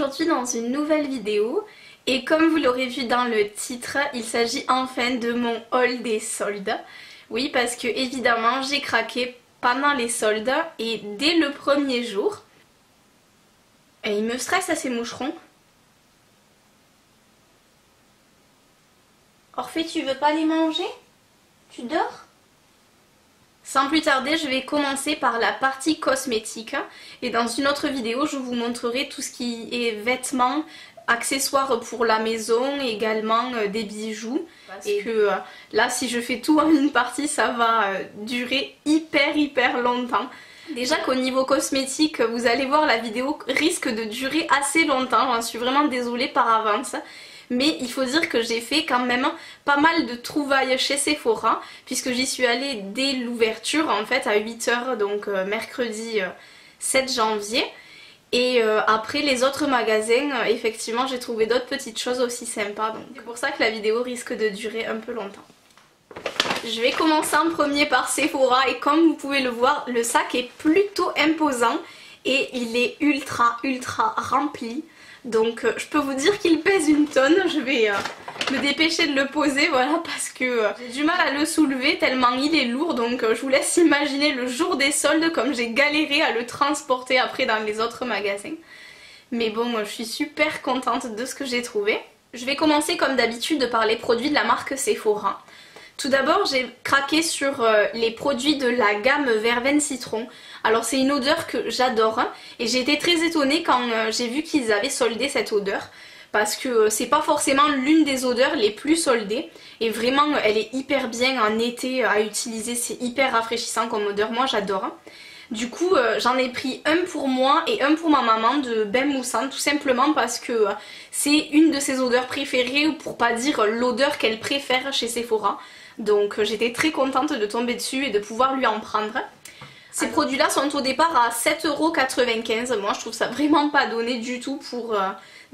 aujourd'hui dans une nouvelle vidéo et comme vous l'aurez vu dans le titre, il s'agit enfin de mon haul des soldes. Oui, parce que évidemment j'ai craqué pendant les soldes et dès le premier jour. Et il me stresse à ces moucherons. Orphée, tu veux pas les manger? Tu dors? Sans plus tarder, je vais commencer par la partie cosmétique et dans une autre vidéo, je vous montrerai tout ce qui est vêtements, accessoires pour la maison, également des bijoux. Parce que là, si je fais tout en une partie, ça va durer hyper longtemps. Déjà qu'au niveau cosmétique, vous allez voir, la vidéo risque de durer assez longtemps, j'en suis vraiment désolée par avance. Mais il faut dire que j'ai fait quand même pas mal de trouvailles chez Sephora puisque j'y suis allée dès l'ouverture en fait à 8 h, donc mercredi 7 janvier. Et après les autres magasins, effectivement j'ai trouvé d'autres petites choses aussi sympas, donc c'est pour ça que la vidéo risque de durer un peu longtemps. Je vais commencer en premier par Sephora et comme vous pouvez le voir, le sac est plutôt imposant et il est ultra rempli. Donc je peux vous dire qu'il pèse une tonne, je vais me dépêcher de le poser, voilà, parce que j'ai du mal à le soulever tellement il est lourd. Donc je vous laisse imaginer le jour des soldes comme j'ai galéré à le transporter après dans les autres magasins. Mais bon, je suis super contente de ce que j'ai trouvé. Je vais commencer comme d'habitude par les produits de la marque Sephora. Tout d'abord, j'ai craqué sur les produits de la gamme Verveine Citron. Alors c'est une odeur que j'adore et j'ai été très étonnée quand j'ai vu qu'ils avaient soldé cette odeur parce que c'est pas forcément l'une des odeurs les plus soldées et vraiment elle est hyper bien en été à utiliser, c'est hyper rafraîchissant comme odeur, moi j'adore. Du coup j'en ai pris un pour moi et un pour ma maman de bain moussant, tout simplement parce que c'est une de ses odeurs préférées, ou pour pas dire l'odeur qu'elle préfère chez Sephora. Donc j'étais très contente de tomber dessus et de pouvoir lui en prendre. Ces produits-là sont au départ à 7,95 €. Moi je trouve ça vraiment pas donné du tout pour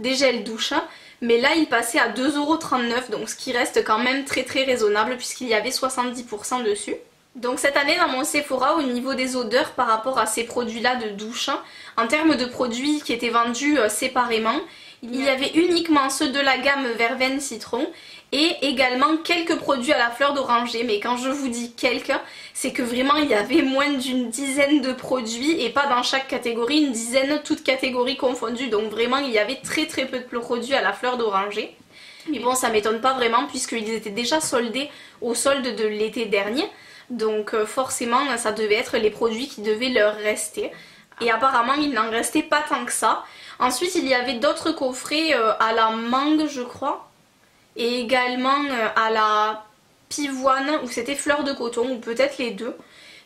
des gels douche. Mais là il passait à 2,39 €, donc ce qui reste quand même très raisonnable puisqu'il y avait 70% dessus. Donc cette année dans mon Sephora, au niveau des odeurs par rapport à ces produits-là de douche, en termes de produits qui étaient vendus séparément, il y avait uniquement ceux de la gamme Verveine Citron et également quelques produits à la fleur d'oranger. Mais quand je vous dis quelques, c'est que vraiment il y avait moins d'une dizaine de produits et pas dans chaque catégorie, une dizaine toutes catégories confondues. Donc vraiment il y avait très peu de produits à la fleur d'oranger. Mais bon, ça m'étonne pas vraiment puisqu'ils étaient déjà soldés au solde de l'été dernier. Donc forcément ça devait être les produits qui devaient leur rester. Et apparemment il n'en restait pas tant que ça. Ensuite il y avait d'autres coffrets à la mangue je crois. Et également à la pivoine où c'était fleur de coton, ou peut-être les deux.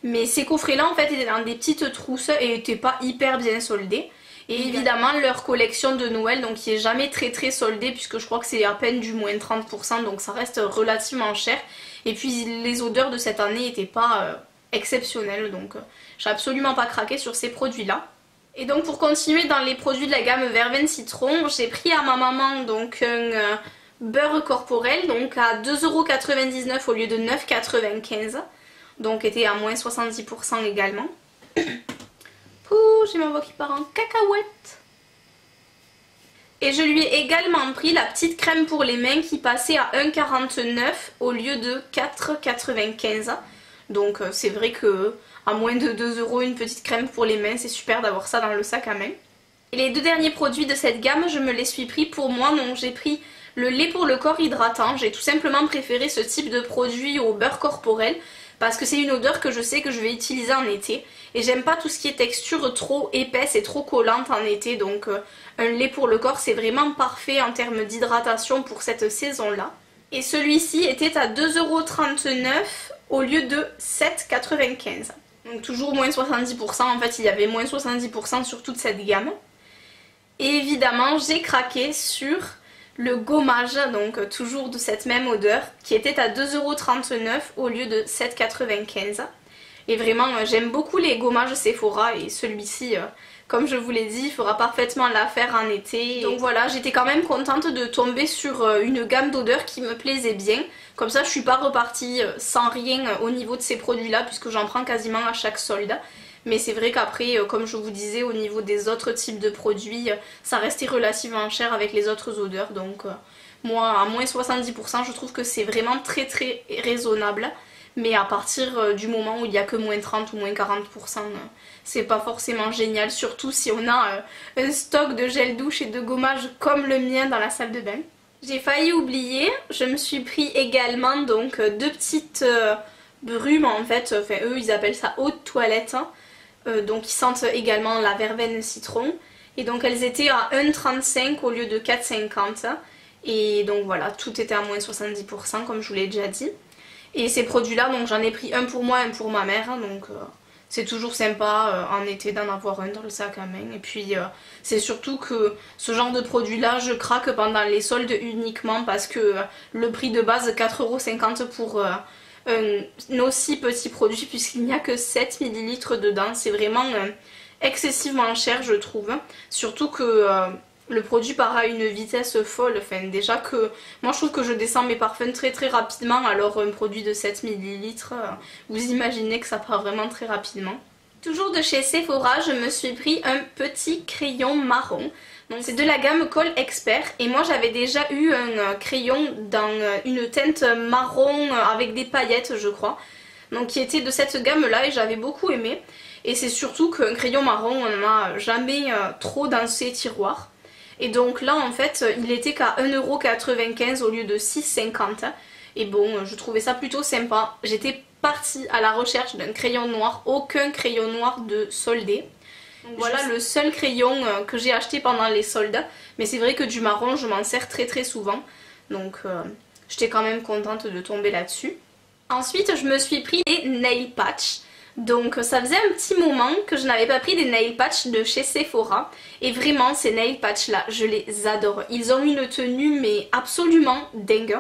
Mais ces coffrets là en fait étaient dans des petites trousses et n'étaient pas hyper bien soldés. Et évidemment leur collection de Noël, donc qui est jamais très soldée puisque je crois que c'est à peine du moins 30%, donc ça reste relativement cher. Et puis les odeurs de cette année n'étaient pas exceptionnelles, donc j'ai absolument pas craqué sur ces produits là. Et donc pour continuer dans les produits de la gamme Verveine Citron, j'ai pris à ma maman donc un beurre corporel, donc à 2,99 € au lieu de 9,95 €, donc était à moins 70% également. Ouh, j'ai ma voix qui part en cacahuète. Et je lui ai également pris la petite crème pour les mains qui passait à 1,49 € au lieu de 4,95 €. Donc c'est vrai que à moins de 2 € une petite crème pour les mains, c'est super d'avoir ça dans le sac à main. Et les deux derniers produits de cette gamme, je me les suis pris pour moi, donc j'ai pris le lait pour le corps hydratant. J'ai tout simplement préféré ce type de produit au beurre corporel parce que c'est une odeur que je sais que je vais utiliser en été. Et j'aime pas tout ce qui est texture trop épaisse et trop collante en été. Donc un lait pour le corps c'est vraiment parfait en termes d'hydratation pour cette saison-là. Et celui-ci était à 2,39 € au lieu de 7,95 €. Donc toujours moins 70%, en fait il y avait moins 70% sur toute cette gamme. Et évidemment j'ai craqué sur le gommage, donc toujours de cette même odeur, qui était à 2,39 € au lieu de 7,95 €. Et vraiment j'aime beaucoup les gommages Sephora et celui-ci, comme je vous l'ai dit, il fera parfaitement l'affaire en été. Donc voilà, j'étais quand même contente de tomber sur une gamme d'odeurs qui me plaisait bien. Comme ça je suis pas repartie sans rien au niveau de ces produits là puisque j'en prends quasiment à chaque solde. Mais c'est vrai qu'après, comme je vous disais, au niveau des autres types de produits, ça restait relativement cher avec les autres odeurs. Donc moi, à moins 70%, je trouve que c'est vraiment très très raisonnable. Mais à partir du moment où il n'y a que moins 30 ou moins 40%, c'est pas forcément génial. Surtout si on a un stock de gel douche et de gommage comme le mien dans la salle de bain. J'ai failli oublier, je me suis pris également donc deux petites brumes en fait. Enfin eux ils appellent ça eau de toilette. Hein. Donc ils sentent également la verveine citron. Et donc elles étaient à 1,35 au lieu de 4,50. Et donc voilà, tout était à moins 70% comme je vous l'ai déjà dit. Et ces produits-là, donc j'en ai pris un pour moi, un pour ma mère, hein, donc c'est toujours sympa en été d'en avoir un dans le sac à main. Et puis c'est surtout que ce genre de produit-là, je craque pendant les soldes uniquement parce que le prix de base 4,50 € pour un aussi petit produit puisqu'il n'y a que 7 ml dedans, c'est vraiment excessivement cher je trouve. Surtout que le produit part à une vitesse folle, enfin déjà que moi je trouve que je descends mes parfums très très rapidement, alors un produit de 7 ml, vous imaginez que ça part vraiment très rapidement. Toujours de chez Sephora, je me suis pris un petit crayon marron. Donc c'est de la gamme Kohl Expert et moi j'avais déjà eu un crayon dans une teinte marron avec des paillettes je crois. Donc qui était de cette gamme là et j'avais beaucoup aimé. Et c'est surtout qu'un crayon marron on n'en a jamais trop dans ces tiroirs. Et donc là en fait il était qu'à 1,95 € au lieu de 6,50 €. Et bon je trouvais ça plutôt sympa. J'étais partie à la recherche d'un crayon noir, aucun crayon noir de soldé. Donc voilà le seul crayon que j'ai acheté pendant les soldes. Mais c'est vrai que du marron je m'en sers très très souvent. Donc j'étais quand même contente de tomber là-dessus. Ensuite je me suis pris des nail patch. Donc ça faisait un petit moment que je n'avais pas pris des nail patch de chez Sephora. Et vraiment ces nail patch là je les adore. Ils ont une tenue mais absolument dingue.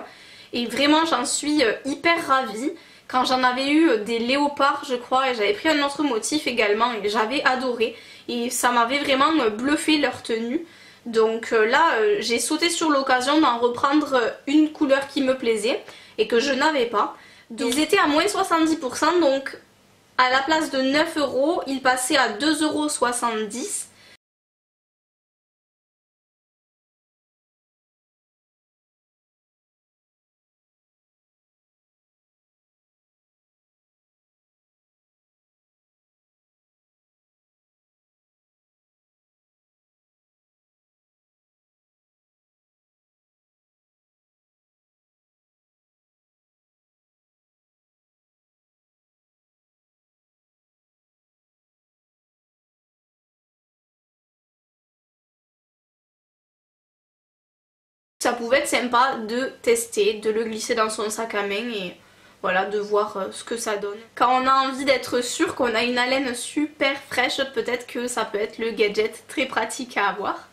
Et vraiment j'en suis hyper ravie. Quand j'en avais eu des léopards je crois et j'avais pris un autre motif également et j'avais adoré. Et ça m'avait vraiment bluffé leur tenue. Donc là j'ai sauté sur l'occasion d'en reprendre une couleur qui me plaisait et que je n'avais pas. Donc, ils étaient à moins 70% donc à la place de 9 €, ils passaient à 2,70 €. Ça pouvait être sympa de tester, de le glisser dans son sac à main et voilà, de voir ce que ça donne. Quand on a envie d'être sûr qu'on a une haleine super fraîche, peut-être que ça peut être le gadget très pratique à avoir.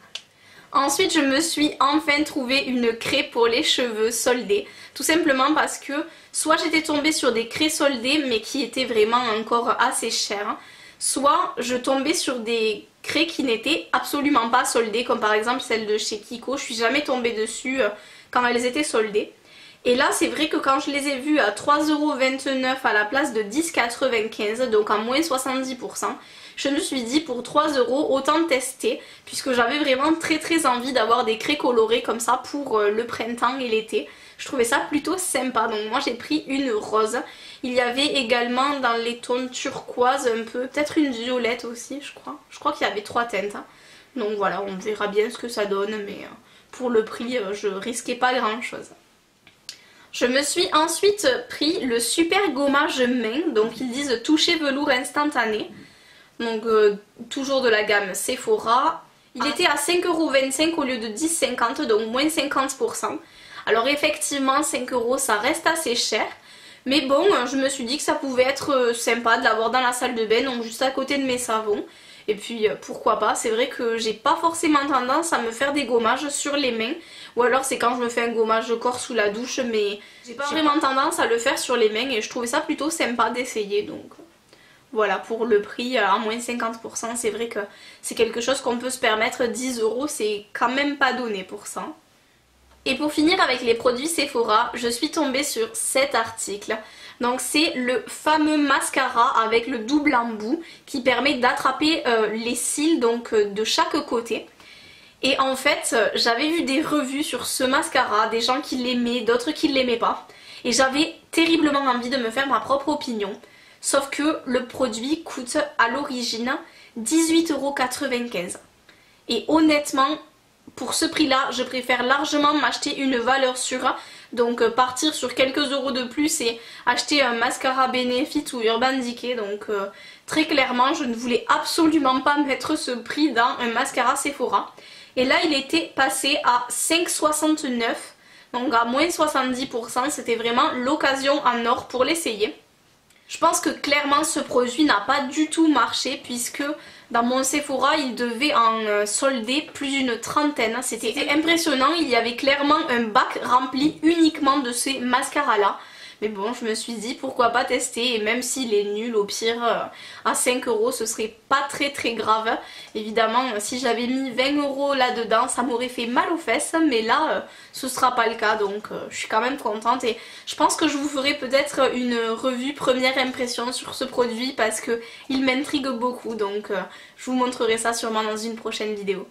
Ensuite je me suis enfin trouvé une craie pour les cheveux soldée. Tout simplement parce que soit j'étais tombée sur des craies soldées mais qui étaient vraiment encore assez chères, soit je tombais sur des craies qui n'étaient absolument pas soldées, comme par exemple celle de chez Kiko. Je suis jamais tombée dessus quand elles étaient soldées. Et là c'est vrai que quand je les ai vues à 3,29 € à la place de 10,95 €, donc à moins 70%, je me suis dit pour 3 € autant tester, puisque j'avais vraiment très très envie d'avoir des craies colorées comme ça pour le printemps et l'été. Je trouvais ça plutôt sympa, donc moi j'ai pris une rose. Il y avait également dans les tons turquoise un peu, peut-être une violette aussi je crois. Je crois qu'il y avait 3 teintes. Donc voilà, on verra bien ce que ça donne, mais pour le prix je risquais pas grand chose. Je me suis ensuite pris le super gommage main, donc ils disent toucher velours instantané. Donc toujours de la gamme Sephora. Il était à 5,25 € au lieu de 10,50 €, donc moins 50%. Alors effectivement 5 € ça reste assez cher. Mais bon, je me suis dit que ça pouvait être sympa de l'avoir dans la salle de bain, donc juste à côté de mes savons. Et puis pourquoi pas, c'est vrai que j'ai pas forcément tendance à me faire des gommages sur les mains. Ou alors c'est quand je me fais un gommage corps sous la douche, mais j'ai pas vraiment tendance à le faire sur les mains. Et je trouvais ça plutôt sympa d'essayer, donc voilà, pour le prix à moins 50%, c'est vrai que c'est quelque chose qu'on peut se permettre. 10 € c'est quand même pas donné pour ça. Et pour finir avec les produits Sephora, je suis tombée sur cet article. Donc c'est le fameux mascara avec le double embout qui permet d'attraper les cils donc de chaque côté. Et en fait j'avais vu des revues sur ce mascara, des gens qui l'aimaient, d'autres qui ne l'aimaient pas. Et j'avais terriblement envie de me faire ma propre opinion. Sauf que le produit coûte à l'origine 18,95 €. Et honnêtement, pour ce prix là, je préfère largement m'acheter une valeur sûre, donc partir sur quelques euros de plus et acheter un mascara Benefit ou Urban Decay. Donc très clairement, je ne voulais absolument pas mettre ce prix dans un mascara Sephora. Et là, il était passé à 5,69 €, donc à moins 70%, c'était vraiment l'occasion en or pour l'essayer. Je pense que clairement ce produit n'a pas du tout marché puisque dans mon Sephora il devait en solder plus d'une trentaine. C'était impressionnant, il y avait clairement un bac rempli uniquement de ces mascaras là. Mais bon, je me suis dit pourquoi pas tester, et même s'il est nul, au pire à 5 € ce serait pas très grave. Évidemment si j'avais mis 20 € là-dedans ça m'aurait fait mal aux fesses, mais là ce sera pas le cas, donc je suis quand même contente. Et je pense que je vous ferai peut-être une revue première impression sur ce produit parce que il m'intrigue beaucoup, donc je vous montrerai ça sûrement dans une prochaine vidéo.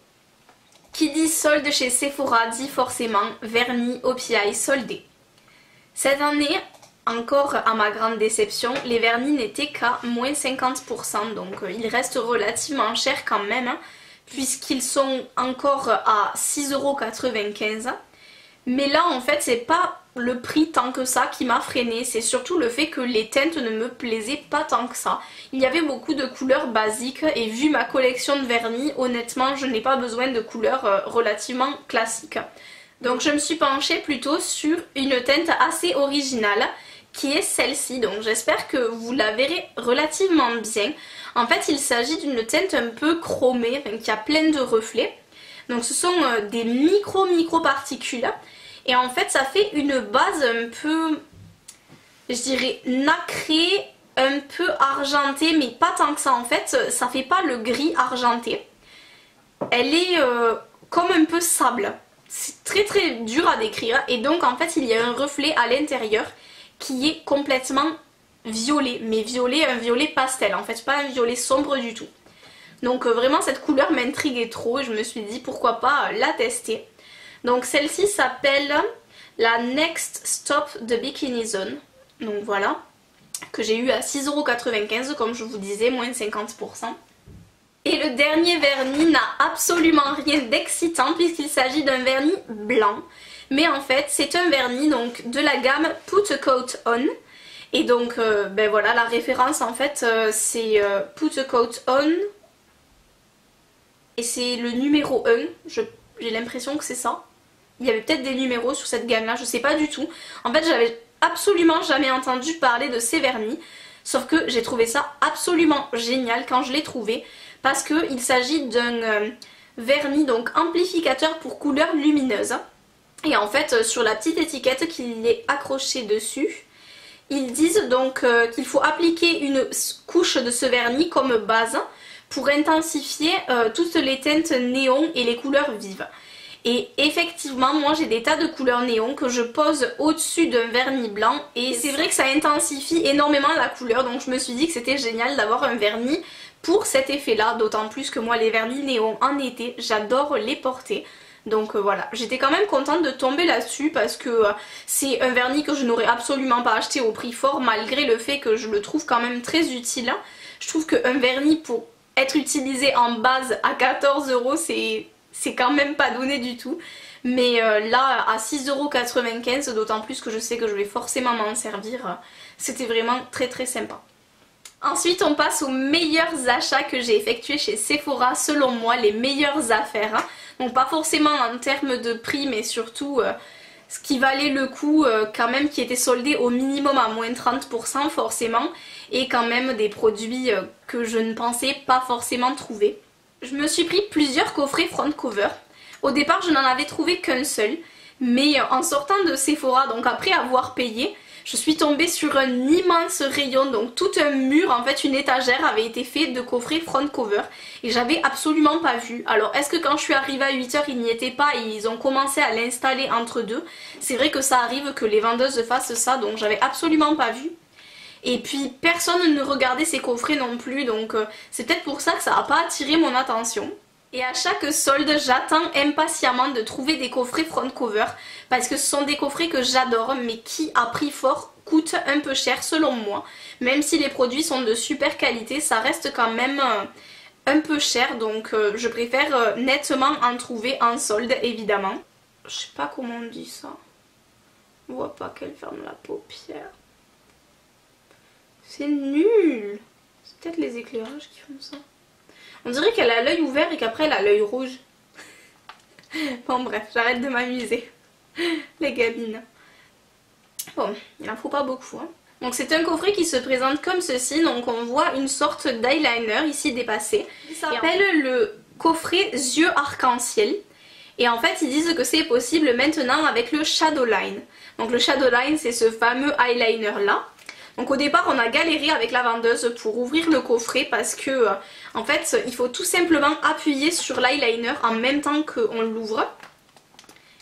Qui dit solde chez Sephora dit forcément vernis au PI soldé. Cette année, encore à ma grande déception, les vernis n'étaient qu'à moins 50%, donc ils restent relativement chers quand même, hein, puisqu'ils sont encore à 6,95 €. Mais là en fait c'est pas le prix tant que ça qui m'a freinée, c'est surtout le fait que les teintes ne me plaisaient pas tant que ça. Il y avait beaucoup de couleurs basiques et vu ma collection de vernis, honnêtement je n'ai pas besoin de couleurs relativement classiques. Donc je me suis penchée plutôt sur une teinte assez originale qui est celle-ci, donc j'espère que vous la verrez relativement bien. En fait il s'agit d'une teinte un peu chromée, qui a plein de reflets. Donc ce sont des micro particules et en fait ça fait une base un peu, je dirais nacrée, un peu argentée, mais pas tant que ça en fait, ça fait pas le gris argenté. Elle est comme un peu sable. C'est très dur à décrire et donc en fait il y a un reflet à l'intérieur qui est complètement violet, mais violet, un violet pastel en fait, pas un violet sombre du tout. Donc vraiment cette couleur m'intriguait trop et je me suis dit pourquoi pas la tester. Donc celle-ci s'appelle la Next Stop de Bikini Zone, donc voilà, que j'ai eu à 6,95 € comme je vous disais, moins 50%. Et le dernier vernis n'a absolument rien d'excitant puisqu'il s'agit d'un vernis blanc. Mais en fait c'est un vernis donc de la gamme Put a Coat On. Et donc ben voilà, la référence en fait c'est Put a Coat On. Et c'est le numéro 1, j'ai l'impression que c'est ça. Il y avait peut-être des numéros sur cette gamme là, je sais pas du tout. En fait j'avais absolument jamais entendu parler de ces vernis. Sauf que j'ai trouvé ça absolument génial quand je l'ai trouvé. Parce qu'il s'agit d'un vernis donc amplificateur pour couleurs lumineuses. Et en fait sur la petite étiquette qui est accrochée dessus, ils disent donc qu'il faut appliquer une couche de ce vernis comme base pour intensifier toutes les teintes néon et les couleurs vives. Et effectivement moi j'ai des tas de couleurs néon que je pose au-dessus d'un vernis blanc et c'est vrai que ça intensifie énormément la couleur, donc je me suis dit que c'était génial d'avoir un vernis pour cet effet là, d'autant plus que moi les vernis néon en été j'adore les porter. Donc voilà, j'étais quand même contente de tomber là-dessus parce que c'est un vernis que je n'aurais absolument pas acheté au prix fort malgré le fait que je le trouve quand même très utile. Je trouve qu'un vernis pour être utilisé en base à 14 € c'est quand même pas donné du tout. Mais là à 6,95 €, d'autant plus que je sais que je vais forcément m'en servir, c'était vraiment très sympa. Ensuite on passe aux meilleurs achats que j'ai effectués chez Sephora, selon moi les meilleures affaires, hein. Donc pas forcément en termes de prix mais surtout ce qui valait le coup quand même, qui était soldé au minimum à moins 30% forcément, et quand même des produits que je ne pensais pas forcément trouver. Je me suis pris plusieurs coffrets front cover. Au départ je n'en avais trouvé qu'un seul, mais en sortant de Sephora, donc après avoir payé, je suis tombée sur un immense rayon, donc tout un mur, en fait une étagère avait été fait de coffrets front cover et j'avais absolument pas vu. Alors est-ce que quand je suis arrivée à 8 h ils n'y étaient pas et ils ont commencé à l'installer entre deux? C'est vrai que ça arrive que les vendeuses fassent ça, donc j'avais absolument pas vu. Et puis personne ne regardait ces coffrets non plus, donc c'est peut-être pour ça que ça n'a pas attiré mon attention. Et à chaque solde, j'attends impatiemment de trouver des coffrets front cover parce que ce sont des coffrets que j'adore mais qui à prix fort coûtent un peu cher selon moi. Même si les produits sont de super qualité, ça reste quand même un peu cher, donc je préfère nettement en trouver en solde évidemment. Je sais pas comment on dit ça. On voit pas qu'elle ferme la paupière. C'est nul. C'est peut-être les éclairages qui font ça. On dirait qu'elle a l'œil ouvert et qu'après elle a l'œil rouge. Bon bref, j'arrête de m'amuser. Les gamines. Bon, il en faut pas beaucoup. Hein. Donc c'est un coffret qui se présente comme ceci. Donc on voit une sorte d'eyeliner ici dépassé. Il s'appelle le coffret yeux arc-en-ciel. Et en fait ils disent que c'est possible maintenant avec le Shadowline. Donc le Shadowline c'est ce fameux eyeliner là. Donc au départ on a galéré avec la vendeuse pour ouvrir le coffret parce que en fait il faut tout simplement appuyer sur l'eyeliner en même temps qu'on l'ouvre.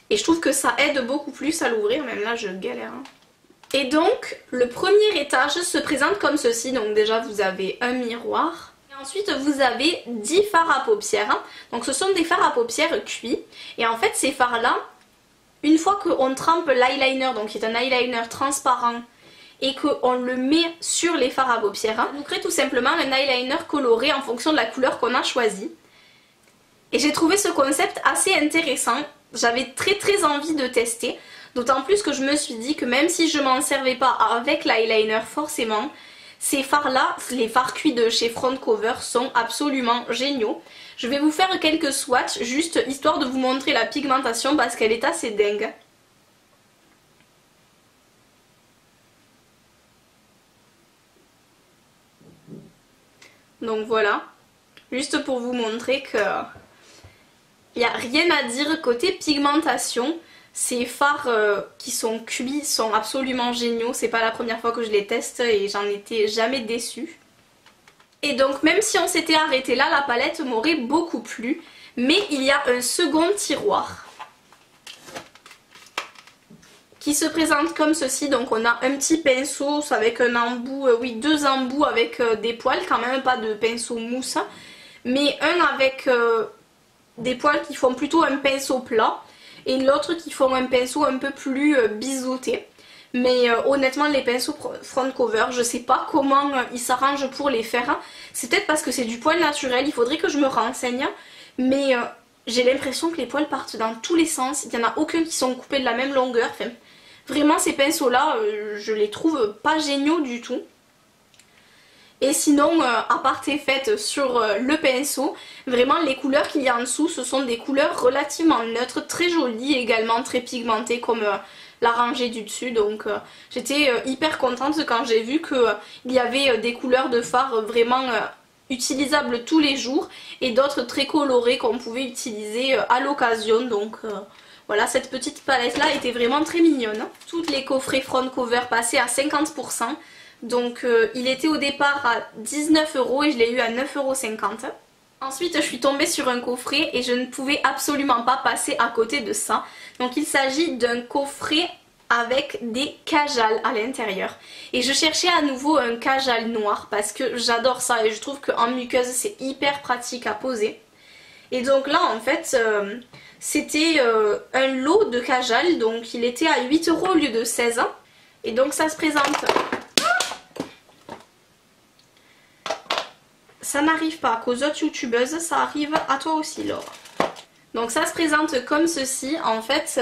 Et je trouve que ça aide beaucoup plus à l'ouvrir, même là je galère. Hein. Et donc le premier étage se présente comme ceci, donc déjà vous avez un miroir. Et ensuite vous avez 10 fards à paupières. Donc ce sont des fards à paupières cuits. Et en fait ces fards là, une fois qu'on trempe l'eyeliner, donc qui est un eyeliner transparent, et qu'on le met sur les fards à paupières, ça nous crée tout simplement un eyeliner coloré en fonction de la couleur qu'on a choisie. Et j'ai trouvé ce concept assez intéressant, j'avais très envie de tester, d'autant plus que je me suis dit que même si je m'en servais pas avec l'eyeliner forcément, ces fards là, les fards cuits de chez Front Cover sont absolument géniaux. Je vais vous faire quelques swatchs juste histoire de vous montrer la pigmentation parce qu'elle est assez dingue. Donc voilà, juste pour vous montrer que il n'y a rien à dire côté pigmentation. Ces fards qui sont cuits sont absolument géniaux, c'est pas la première fois que je les teste et j'en étais jamais déçue. Et donc même si on s'était arrêté là, la palette m'aurait beaucoup plu, mais il y a un second tiroir qui se présente comme ceci. Donc on a un petit pinceau avec un embout, oui 2 embouts avec des poils, quand même pas de pinceau mousse, mais un avec des poils qui font plutôt un pinceau plat et l'autre qui font un pinceau un peu plus biseauté. Mais honnêtement les pinceaux front cover, je sais pas comment ils s'arrangent pour les faire. C'est peut-être parce que c'est du poil naturel, il faudrait que je me renseigne, mais j'ai l'impression que les poils partent dans tous les sens, il n'y en a aucun qui sont coupés de la même longueur. Enfin, vraiment ces pinceaux là, je les trouve pas géniaux du tout. Et sinon, à part faites sur le pinceau, vraiment les couleurs qu'il y a en dessous, ce sont des couleurs relativement neutres, très jolies également, très pigmentées comme la rangée du dessus. Donc j'étais hyper contente quand j'ai vu qu'il y avait des couleurs de fard vraiment utilisables tous les jours et d'autres très colorées qu'on pouvait utiliser à l'occasion. Donc voilà, cette petite palette là était vraiment très mignonne. Toutes les coffrets front cover passaient à 50%. Donc il était au départ à 19 € et je l'ai eu à 9,50 €. Ensuite je suis tombée sur un coffret et je ne pouvais absolument pas passer à côté de ça. Donc il s'agit d'un coffret avec des kajals à l'intérieur. Et je cherchais à nouveau un kajal noir parce que j'adore ça et je trouve qu'en muqueuse c'est hyper pratique à poser. Et donc là en fait c'était un lot de kajal, donc il était à 8 € au lieu de 16 €. Et donc ça se présente... Ça n'arrive pas qu'aux autres youtubeuses, ça arrive à toi aussi Laure. Donc ça se présente comme ceci, en fait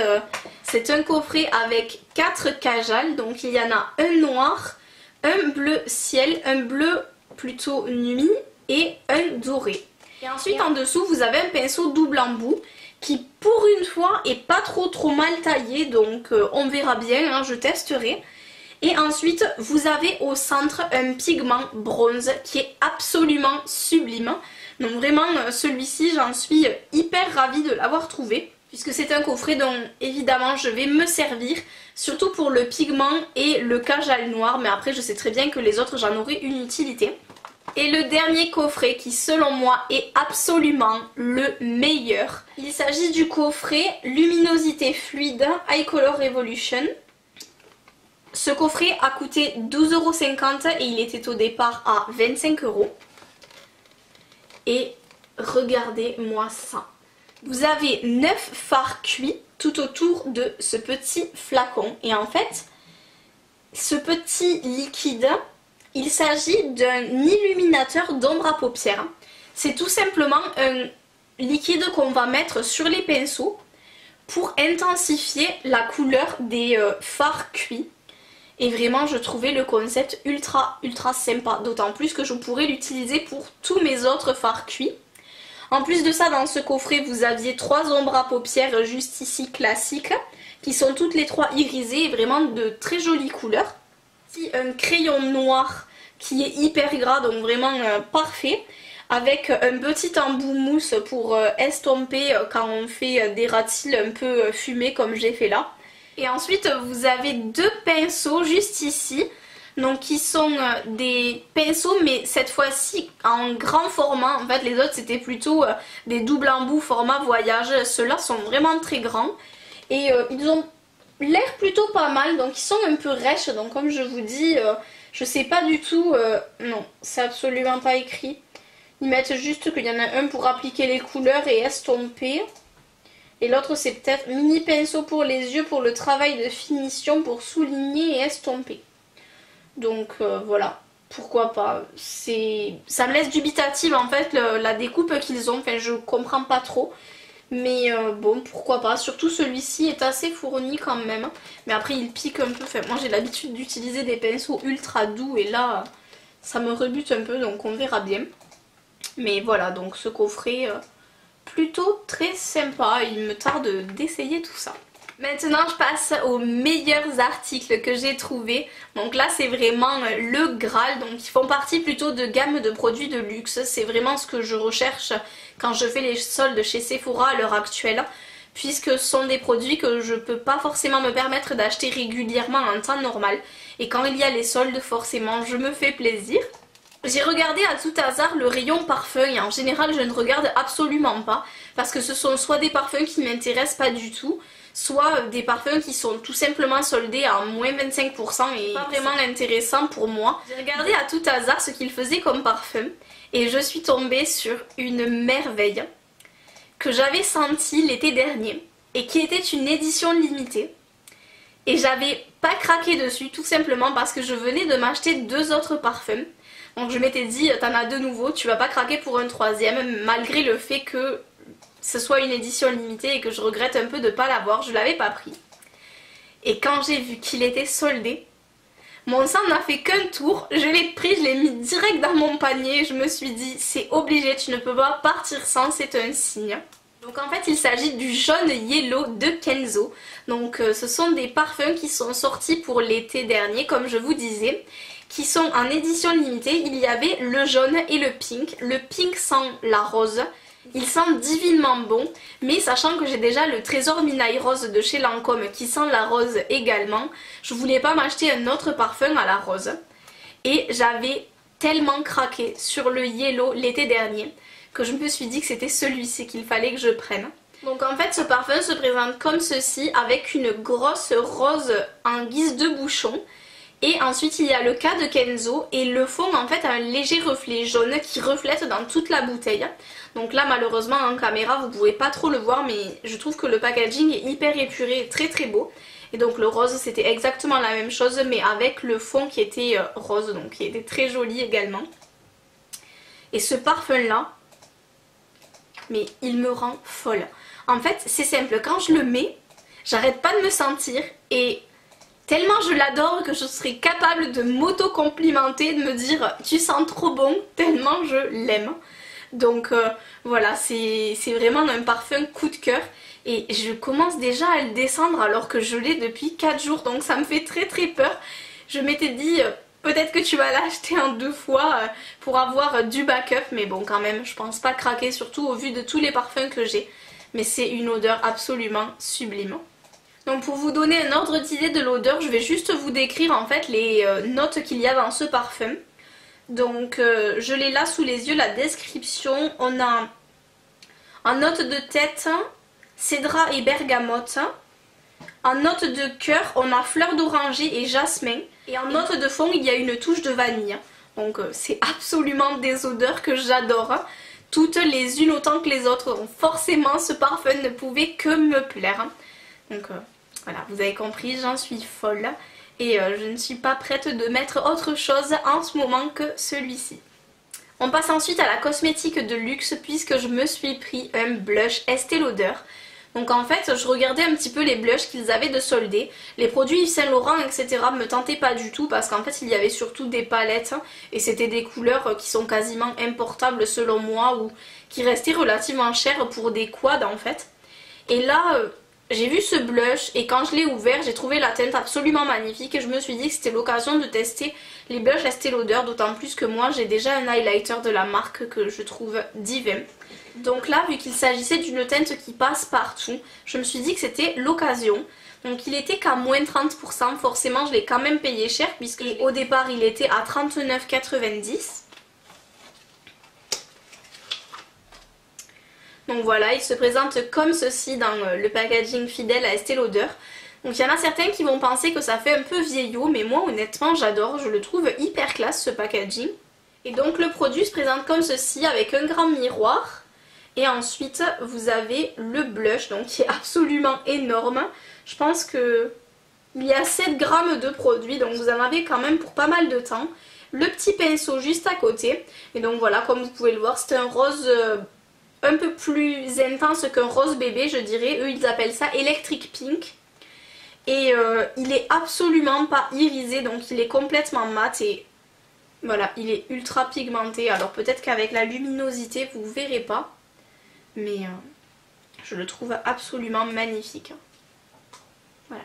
c'est un coffret avec 4 kajals, donc il y en a un noir, un bleu ciel, un bleu plutôt nuit et un doré. Et ensuite en dessous vous avez un pinceau double embout qui pour une fois est pas trop mal taillé, donc on verra bien, hein, je testerai. Et ensuite vous avez au centre un pigment bronze qui est absolument sublime. Donc vraiment celui-ci j'en suis hyper ravie de l'avoir trouvé. puisque c'est un coffret dont évidemment je vais me servir, surtout pour le pigment et le cajal noir, mais après je sais très bien que les autres j'en aurai une utilité. Et le dernier coffret qui selon moi est absolument le meilleur, il s'agit du coffret Luminosité Fluide Eye Color Revolution. Ce coffret a coûté 12,50 € et il était au départ à 25 €. Et regardez-moi ça. Vous avez 9 fards cuits tout autour de ce petit flacon. Et en fait, ce petit liquide, il s'agit d'un illuminateur d'ombre à paupières. C'est tout simplement un liquide qu'on va mettre sur les pinceaux pour intensifier la couleur des fards cuits. Et vraiment je trouvais le concept ultra sympa, d'autant plus que je pourrais l'utiliser pour tous mes autres fards cuits. En plus de ça, dans ce coffret vous aviez 3 ombres à paupières juste ici classiques, qui sont toutes les 3 irisées et vraiment de très jolies couleurs. Ici un crayon noir qui est hyper gras, donc vraiment parfait, avec un petit embout mousse pour estomper quand on fait des ras de cils un peu fumés comme j'ai fait là. Et ensuite vous avez 2 pinceaux juste ici, donc qui sont des pinceaux mais cette fois-ci en grand format. En fait les autres c'était plutôt des doubles embouts format voyage, ceux-là sont vraiment très grands et ils ont l'air plutôt pas mal, donc ils sont un peu rêches, donc comme je vous dis, je sais pas du tout, non c'est absolument pas écrit. Ils mettent juste qu'il y en a un pour appliquer les couleurs et estomper. Et l'autre c'est peut-être mini pinceau pour les yeux pour le travail de finition pour souligner et estomper. Donc voilà, pourquoi pas. Ça me laisse dubitative en fait la découpe qu'ils ont, enfin je comprends pas trop. Mais bon, pourquoi pas. Surtout celui-ci est assez fourni quand même. Mais après il pique un peu, enfin moi j'ai l'habitude d'utiliser des pinceaux ultra doux et là ça me rebute un peu, donc on verra bien. Mais voilà, donc ce coffret... plutôt très sympa, il me tarde d'essayer tout ça. Maintenant je passe aux meilleurs articles que j'ai trouvés. Donc là c'est vraiment le Graal, donc ils font partie plutôt de gamme de produits de luxe. C'est vraiment ce que je recherche quand je fais les soldes chez Sephora à l'heure actuelle, puisque ce sont des produits que je peux pas forcément me permettre d'acheter régulièrement en temps normal. Et quand il y a les soldes forcément je me fais plaisir. J'ai regardé à tout hasard le rayon parfum et en général je ne regarde absolument pas parce que ce sont soit des parfums qui ne m'intéressent pas du tout, soit des parfums qui sont tout simplement soldés à moins 25% et pas vraiment intéressant pour moi. J'ai regardé à tout hasard ce qu'ils faisaient comme parfum et je suis tombée sur une merveille que j'avais sentie l'été dernier et qui était une édition limitée. Et j'avais pas craqué dessus tout simplement parce que je venais de m'acheter 2 autres parfums. Donc je m'étais dit, t'en as 2 nouveaux, tu vas pas craquer pour un 3e, malgré le fait que ce soit une édition limitée et que je regrette un peu de pas l'avoir, je l'avais pas pris. Et quand j'ai vu qu'il était soldé, mon sang n'a fait qu'un tour, je l'ai pris, je l'ai mis direct dans mon panier, je me suis dit c'est obligé, tu ne peux pas partir sans, c'est un signe. Donc en fait il s'agit du jaune yellow de Kenzo. Donc ce sont des parfums qui sont sortis pour l'été dernier comme je vous disais, qui sont en édition limitée. Il y avait le jaune et le pink sent la rose. Il sent divinement bon, mais sachant que j'ai déjà le Trésor Minaille Rose de chez Lancôme qui sent la rose également, je voulais pas m'acheter un autre parfum à la rose. Et j'avais tellement craqué sur le yellow l'été dernier que je me suis dit que c'était celui-ci qu'il fallait que je prenne. Donc en fait ce parfum se présente comme ceci avec une grosse rose en guise de bouchon. Et ensuite il y a le cas de Kenzo et le fond en fait a un léger reflet jaune qui reflète dans toute la bouteille. Donc là malheureusement en caméra vous pouvez pas trop le voir, mais je trouve que le packaging est hyper épuré et très beau. Et donc le rose c'était exactement la même chose mais avec le fond qui était rose, donc qui était très joli également. Et ce parfum là, mais il me rend folle. En fait c'est simple, quand je le mets j'arrête pas de me sentir et tellement je l'adore que je serais capable de m'auto-complimenter, de me dire tu sens trop bon, tellement je l'aime. Donc voilà, c'est vraiment un parfum coup de cœur et je commence déjà à le descendre alors que je l'ai depuis 4 jours, donc ça me fait très peur. Je m'étais dit peut-être que tu vas l'acheter en 2 fois pour avoir du backup, mais bon quand même je pense pas craquer, surtout au vu de tous les parfums que j'ai. mais c'est une odeur absolument sublime. Donc pour vous donner un ordre d'idée de l'odeur, je vais juste vous décrire en fait les notes qu'il y a dans ce parfum. Donc je l'ai là sous les yeux, la description. On a en note de tête, cédra et bergamote. En note de cœur, on a fleur d'oranger et jasmin. Et en note de fond, il y a une touche de vanille. Donc c'est absolument des odeurs que j'adore. Toutes les unes autant que les autres. Donc forcément, ce parfum ne pouvait que me plaire. Donc voilà, vous avez compris, j'en suis folle. Et je ne suis pas prête de mettre autre chose en ce moment que celui-ci. On passe ensuite à la cosmétique de luxe puisque je me suis pris un blush Estée Lauder. Donc en fait je regardais un petit peu les blushs qu'ils avaient de soldés. Les produits Yves Saint Laurent etc me tentaient pas du tout parce qu'en fait il y avait surtout des palettes et c'était des couleurs qui sont quasiment importables selon moi ou qui restaient relativement chères pour des quads en fait. Et là j'ai vu ce blush et quand je l'ai ouvert j'ai trouvé la teinte absolument magnifique et je me suis dit que c'était l'occasion de tester les blushs Estée Lauder, d'autant plus que moi j'ai déjà un highlighter de la marque que je trouve divin. Donc là, vu qu'il s'agissait d'une teinte qui passe partout, je me suis dit que c'était l'occasion. Donc il était qu'à moins 30%, forcément je l'ai quand même payé cher puisque au départ il était à 39,90 €. Donc voilà, il se présente comme ceci dans le packaging fidèle à Estée Lauder. Donc il y en a certains qui vont penser que ça fait un peu vieillot, mais moi honnêtement j'adore, je le trouve hyper classe ce packaging. Et donc le produit se présente comme ceci avec un grand miroir. Et ensuite vous avez le blush donc qui est absolument énorme. Je pense que il y a 7 grammes de produit donc vous en avez quand même pour pas mal de temps. Le petit pinceau juste à côté. Et donc voilà, comme vous pouvez le voir, c'est un rose un peu plus intense qu'un rose bébé je dirais. Eux ils appellent ça Electric Pink. Et il est absolument pas irisé donc il est complètement mat et voilà, il est ultra pigmenté. Alors peut-être qu'avec la luminosité vous verrez pas. Mais je le trouve absolument magnifique. Voilà.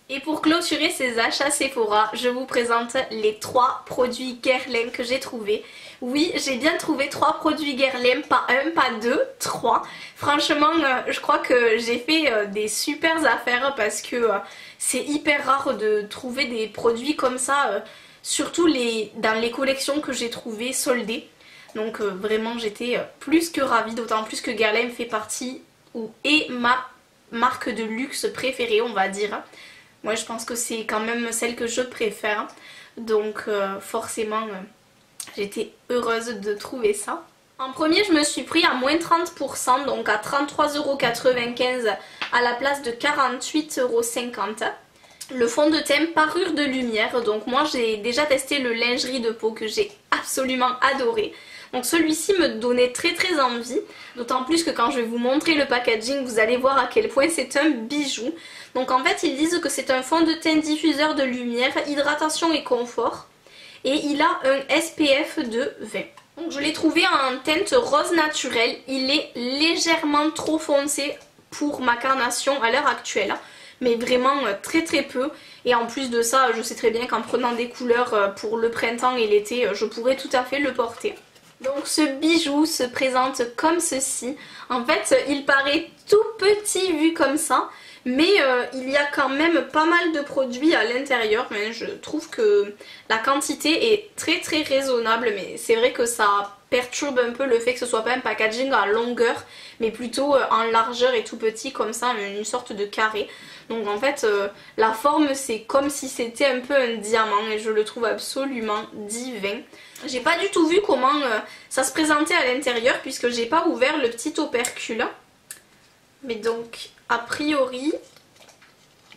Et pour clôturer ces achats Sephora, je vous présente les 3 produits Guerlain que j'ai trouvés. Oui, j'ai bien trouvé 3 produits Guerlain, pas 1, pas 2, 3. Franchement, je crois que j'ai fait des super affaires parce que c'est hyper rare de trouver des produits comme ça, surtout dans les collections que j'ai trouvées soldées. Donc vraiment j'étais plus que ravie, d'autant plus que Guerlain fait partie ou est ma marque de luxe préférée on va dire. Moi je pense que c'est quand même celle que je préfère. Donc forcément j'étais heureuse de trouver ça. En premier je me suis pris à moins 30%, donc à 33,95 € à la place de 48,50 €. Le fond de teint Parure de lumière, donc moi j'ai déjà testé le lingerie de peau que j'ai absolument adoré. Donc celui-ci me donnait très envie, d'autant plus que quand je vais vous montrer le packaging, vous allez voir à quel point c'est un bijou. Donc en fait ils disent que c'est un fond de teint diffuseur de lumière, hydratation et confort. Et il a un SPF de 20. Donc je l'ai trouvé en teinte rose naturelle, il est légèrement trop foncé pour ma carnation à l'heure actuelle. Mais vraiment très peu. Et en plus de ça, je sais très bien qu'en prenant des couleurs pour le printemps et l'été, je pourrais tout à fait le porter. Donc ce bijou se présente comme ceci. En fait, il paraît tout petit vu comme ça, mais il y a quand même pas mal de produits à l'intérieur. Mais je trouve que la quantité est très raisonnable, mais c'est vrai que ça perturbe un peu le fait que ce soit pas un packaging en longueur, mais plutôt en largeur et tout petit comme ça, une sorte de carré. Donc en fait la forme c'est comme si c'était un peu un diamant et je le trouve absolument divin. J'ai pas du tout vu comment ça se présentait à l'intérieur puisque j'ai pas ouvert le petit opercule. Mais donc a priori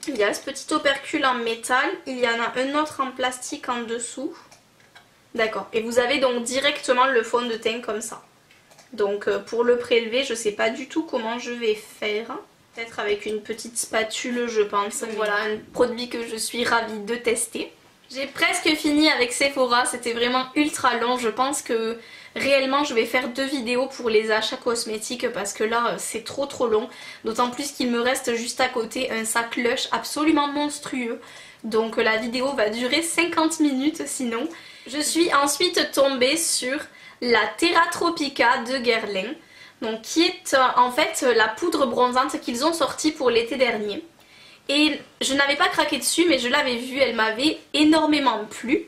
il y a ce petit opercule en métal, il y en a un autre en plastique en dessous. D'accord, et vous avez donc directement le fond de teint comme ça. Donc pour le prélever je sais pas du tout comment je vais faire. Peut-être avec une petite spatule je pense. Donc voilà un produit que je suis ravie de tester. J'ai presque fini avec Sephora, c'était vraiment ultra long. Je pense que réellement je vais faire 2 vidéos pour les achats cosmétiques parce que là c'est trop long. D'autant plus qu'il me reste juste à côté un sac Lush absolument monstrueux. Donc la vidéo va durer 50 minutes sinon. Je suis ensuite tombée sur la Terra Tropica de Guerlain. donc qui est en fait la poudre bronzante qu'ils ont sortie pour l'été dernier. Et je n'avais pas craqué dessus, mais je l'avais vue, elle m'avait énormément plu.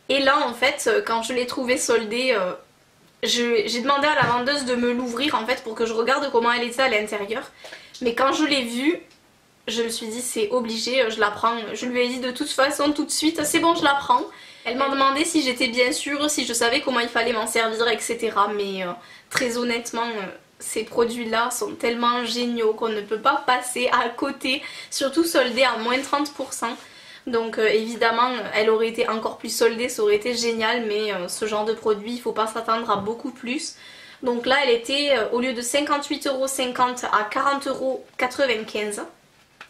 Et là en fait, quand je l'ai trouvée soldée, j'ai demandé à la vendeuse de me l'ouvrir en fait pour que je regarde comment elle était à l'intérieur. Mais quand je l'ai vue, je me suis dit c'est obligé, je la prends. Je lui ai dit de toute façon tout de suite, c'est bon, je la prends. Elle m'a demandé si j'étais bien sûre, si je savais comment il fallait m'en servir, etc. Mais très honnêtement, ces produits là sont tellement géniaux qu'on ne peut pas passer à côté, surtout soldés à moins 30%. Donc évidemment elle aurait été encore plus soldée, ça aurait été génial, mais ce genre de produit il ne faut pas s'attendre à beaucoup plus. Donc là elle était au lieu de 58,50 € à 40,95 €.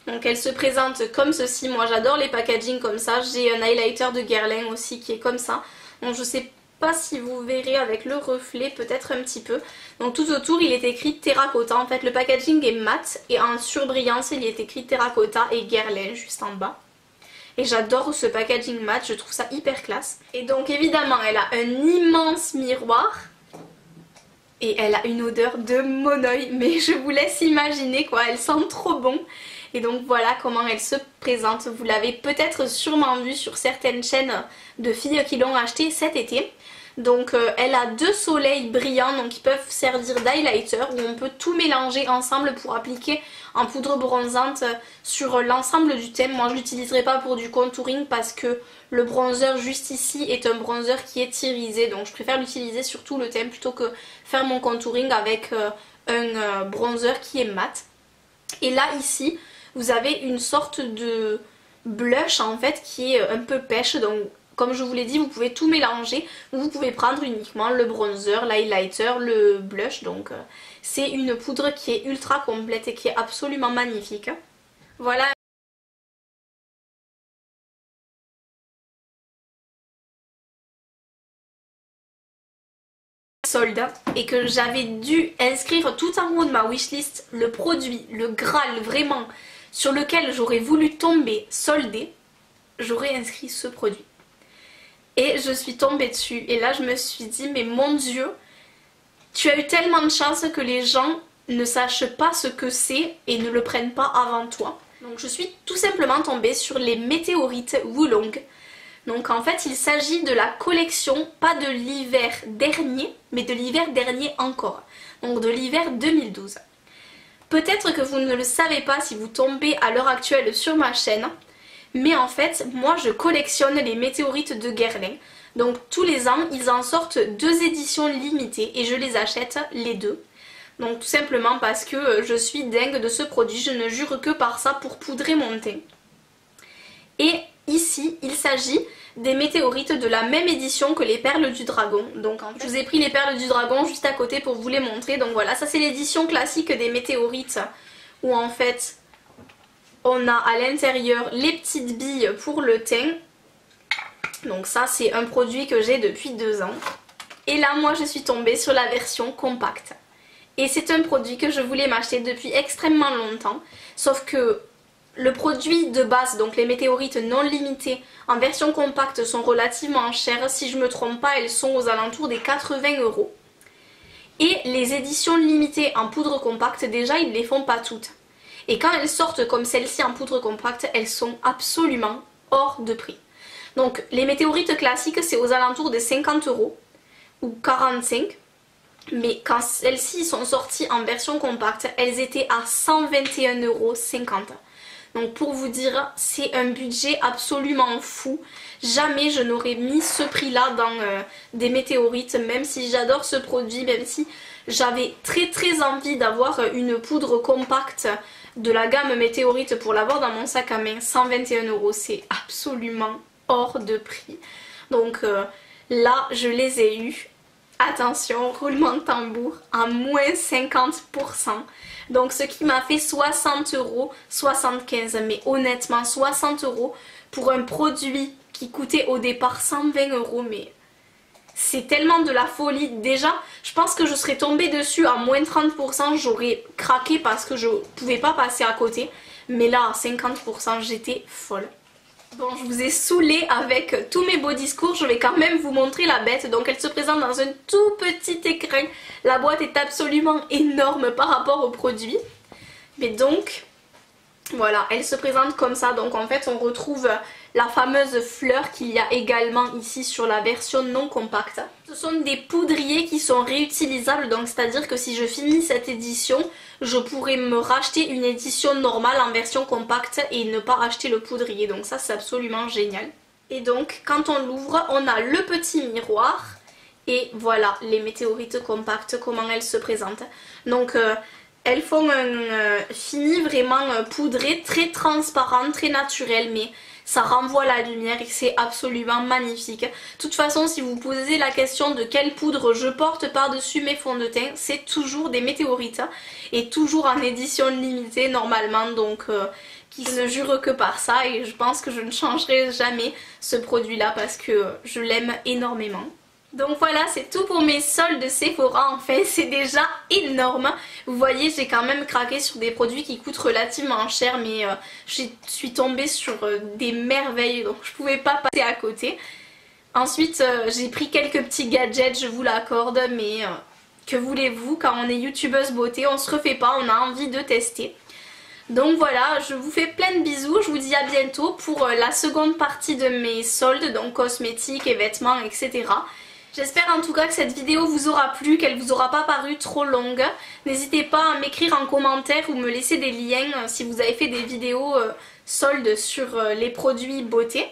Donc elle se présente comme ceci, moi j'adore les packaging comme ça, j'ai un highlighter de Guerlain aussi qui est comme ça. Donc je sais pas si vous verrez avec le reflet, peut-être un petit peu. Donc tout autour il est écrit terracotta, en fait le packaging est mat et en surbrillance il est écrit terracotta et Guerlain juste en bas. Et j'adore ce packaging mat, je trouve ça hyper classe. Et donc évidemment elle a un immense miroir. Et elle a une odeur de monoeil, mais je vous laisse imaginer quoi, elle sent trop bon. Et donc voilà comment elle se présente. Vous l'avez peut-être sûrement vu sur certaines chaînes de filles qui l'ont acheté cet été. Donc elle a deux soleils brillants donc qui peuvent servir d'highlighter où on peut tout mélanger ensemble pour appliquer en poudre bronzante sur l'ensemble du thème. Moi je l'utiliserai pas pour du contouring parce que le bronzer juste ici est un bronzer qui est irisé, donc je préfère l'utiliser sur tout le thème plutôt que faire mon contouring avec un bronzer qui est mat. Et là ici vous avez une sorte de blush en fait qui est un peu pêche, donc comme je vous l'ai dit, vous pouvez tout mélanger. Vous pouvez prendre uniquement le bronzer, l'highlighter, le blush. Donc c'est une poudre qui est ultra complète et qui est absolument magnifique. Voilà. Solde et que j'avais dû inscrire tout en haut de ma wishlist le produit, le Graal vraiment sur lequel j'aurais voulu tomber soldé, j'aurais inscrit ce produit. Et je suis tombée dessus et là je me suis dit mais mon Dieu, tu as eu tellement de chance que les gens ne sachent pas ce que c'est et ne le prennent pas avant toi. Donc je suis tout simplement tombée sur les météorites Wulong. Donc en fait il s'agit de la collection, pas de l'hiver dernier, mais de l'hiver dernier encore. Donc de l'hiver 2012. Peut-être que vous ne le savez pas si vous tombez à l'heure actuelle sur ma chaîne. Mais en fait, moi je collectionne les météorites de Guerlain. Donc tous les ans, ils en sortent 2 éditions limitées et je les achète les 2. Donc tout simplement parce que je suis dingue de ce produit, je ne jure que par ça pour poudrer mon teint. Et ici, il s'agit des météorites de la même édition que les perles du dragon. Donc en fait, je vous ai pris les perles du dragon juste à côté pour vous les montrer. Donc voilà, ça c'est l'édition classique des météorites où en fait on a à l'intérieur les petites billes pour le teint. Donc ça c'est un produit que j'ai depuis 2 ans. Et là moi je suis tombée sur la version compacte. Et c'est un produit que je voulais m'acheter depuis extrêmement longtemps. Sauf que le produit de base, donc les météorites non limitées en version compacte sont relativement chères. Si je me trompe pas, elles sont aux alentours des 80 €. Et les éditions limitées en poudre compacte, déjà ils ne les font pas toutes. Et quand elles sortent comme celle-ci en poudre compacte, elles sont absolument hors de prix. Donc les météorites classiques c'est aux alentours des 50 € ou 45. Mais quand celles-ci sont sorties en version compacte, elles étaient à 121,50 €. Donc pour vous dire, c'est un budget absolument fou. Jamais je n'aurais mis ce prix-là dans des météorites, même si j'adore ce produit, même si j'avais très envie d'avoir une poudre compacte de la gamme météorite pour l'avoir dans mon sac à main. 121 €, c'est absolument hors de prix. Donc là, je les ai eus. Attention, roulement de tambour, à moins 50%. Donc ce qui m'a fait 60 €, 75 €. Mais honnêtement, 60 € pour un produit qui coûtait au départ 120 €. Mais c'est tellement de la folie. Déjà, je pense que je serais tombée dessus à moins 30%. J'aurais craqué parce que je pouvais pas passer à côté. Mais là, à 50%, j'étais folle. Bon, je vous ai saoulé avec tous mes beaux discours, je vais quand même vous montrer la bête. Donc elle se présente dans un tout petit écrin. La boîte est absolument énorme par rapport au produit. Mais donc, voilà, elle se présente comme ça. Donc en fait, on retrouve la fameuse fleur qu'il y a également ici sur la version non compacte. Ce sont des poudriers qui sont réutilisables, donc c'est-à-dire que si je finis cette édition, je pourrais me racheter une édition normale en version compacte et ne pas racheter le poudrier. Donc ça, c'est absolument génial. Et donc, quand on l'ouvre, on a le petit miroir et voilà les météorites compactes, comment elles se présentent. Donc, elles font un fini vraiment poudré, très transparent, très naturel, mais ça renvoie la lumière et c'est absolument magnifique. De toute façon, si vous posez la question de quelle poudre je porte par-dessus mes fonds de teint, c'est toujours des météorites et toujours en édition limitée normalement, donc qui ne jure que par ça, et je pense que je ne changerai jamais ce produit là parce que je l'aime énormément. Donc voilà, c'est tout pour mes soldes Sephora. Enfin, c'est déjà énorme. Vous voyez, j'ai quand même craqué sur des produits qui coûtent relativement cher, mais je suis tombée sur des merveilles, donc je pouvais pas passer à côté. Ensuite, j'ai pris quelques petits gadgets, je vous l'accorde, mais que voulez-vous, quand on est youtubeuse beauté, on se refait pas, on a envie de tester. Donc voilà, je vous fais plein de bisous, je vous dis à bientôt pour la seconde partie de mes soldes, donc cosmétiques et vêtements, etc. J'espère en tout cas que cette vidéo vous aura plu, qu'elle vous aura pas paru trop longue. N'hésitez pas à m'écrire en commentaire ou me laisser des liens si vous avez fait des vidéos soldes sur les produits beauté.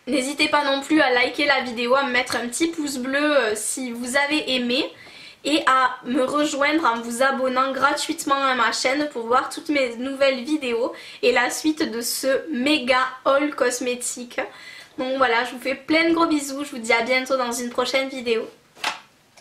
N'hésitez pas non plus à liker la vidéo, à me mettre un petit pouce bleu si vous avez aimé et à me rejoindre en vous abonnant gratuitement à ma chaîne pour voir toutes mes nouvelles vidéos et la suite de ce méga haul cosmétique. Donc voilà, je vous fais plein de gros bisous, je vous dis à bientôt dans une prochaine vidéo.